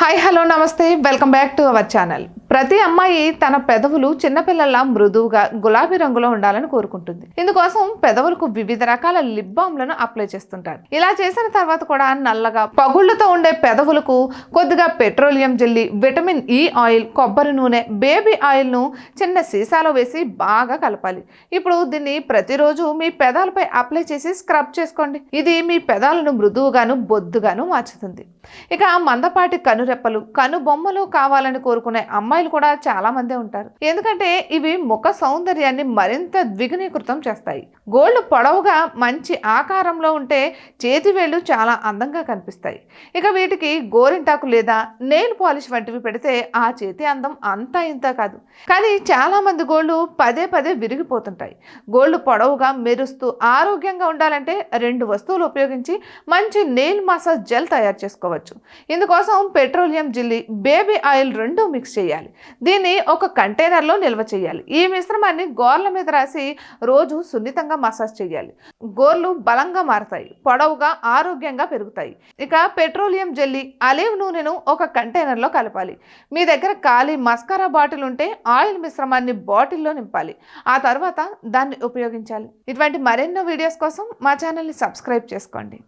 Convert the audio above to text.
Hi hello నమస్తే welcome back to our channel. ప్రతి అమ్మాయి తన పెదవులు చిన్నపిల్లల మృదువుగా గులాబీ రంగులో ఉండాలని కోరుకుంటుంది. ఇందుకోసం పెదవులకు వివిధ రకాల లిప్ బామ్లను అప్లై చేస్తుంటారు. ఇలా చేసిన తర్వాత కూడా నల్లగా పగుళ్లతో ఉండే పెదవులకు కొద్దిగా petroleum jelly, vitamin E oil, కొబ్బరి నూనె, బేబీ ఆయిల్ను చిన్న సీసాలో వేసి బాగా కలపాలి. ఇప్పుడు దీన్ని ప్రతిరోజు మీ పెదాలపై అప్లై చేసి స్క్రబ్ చేసుకోండి. ఇది మీ పెదాలను మృదువుగాను బొద్దుగాను మార్చుతుంది. ఇక మందపాటి కనురెప్పలు, కనుబొమ్మలు కావాలని కోరుకునే అమ్మాయిలు కూడా చాలా మందే ఉంటారు. ఎందుకంటే ఇవి ముఖ సౌందర్యాన్ని మరింత ద్విగుణీకృతం చేస్తాయి. గోళ్లు పొడవుగా మంచి ఆకారంలో ఉంటే చేతి వేళ్లు చాలా అందంగా కనిపిస్తాయి. ఇక వీటికి గోరింటాకు లేదా నెయిల్ పాలిష్ వంటివి పెడితే ఆ చేతి అందం అంతా ఇంత కాదు. కానీ చాలా మంది గోళ్లు పదే పదే విరిగిపోతుంటాయి. గోళ్లు పొడవుగా మెరుస్తూ ఆరోగ్యంగా ఉండాలంటే 2 వస్తువులు ఉపయోగించి మంచి నెయిల్ మసాజ్ జెల్ తయారు చేసుకోవచ్చు. ఇందుకోసం petroleum jelly, baby oil 2 mix చేయాలి. దీన్ని ఒక కంటైనర్లో నిల్వ చేయాలి. ఈ మిశ్రమాన్ని గోర్ల మీద రాసి రోజు సున్నితంగా మసాజ్ చేయాలి. గోర్లు బలంగా మారతాయి, పొడవుగా ఆరోగ్యంగా పెరుగుతాయి. ఇక పెట్రోలియం జెల్లీ, ఆలివ్ నూనెను ఒక కంటైనర్లో కలపాలి. మీ దగ్గర ఖాళీ మస్కారా బాటిల్ ఉంటే ఆయిల్ మిశ్రమాన్ని బాటిల్లో నింపాలి. ఆ తర్వాత దాన్ని ఉపయోగించాలి. ఇటువంటి మరెన్నో వీడియోస్ కోసం మా ఛానల్ని సబ్స్క్రైబ్ చేసుకోండి.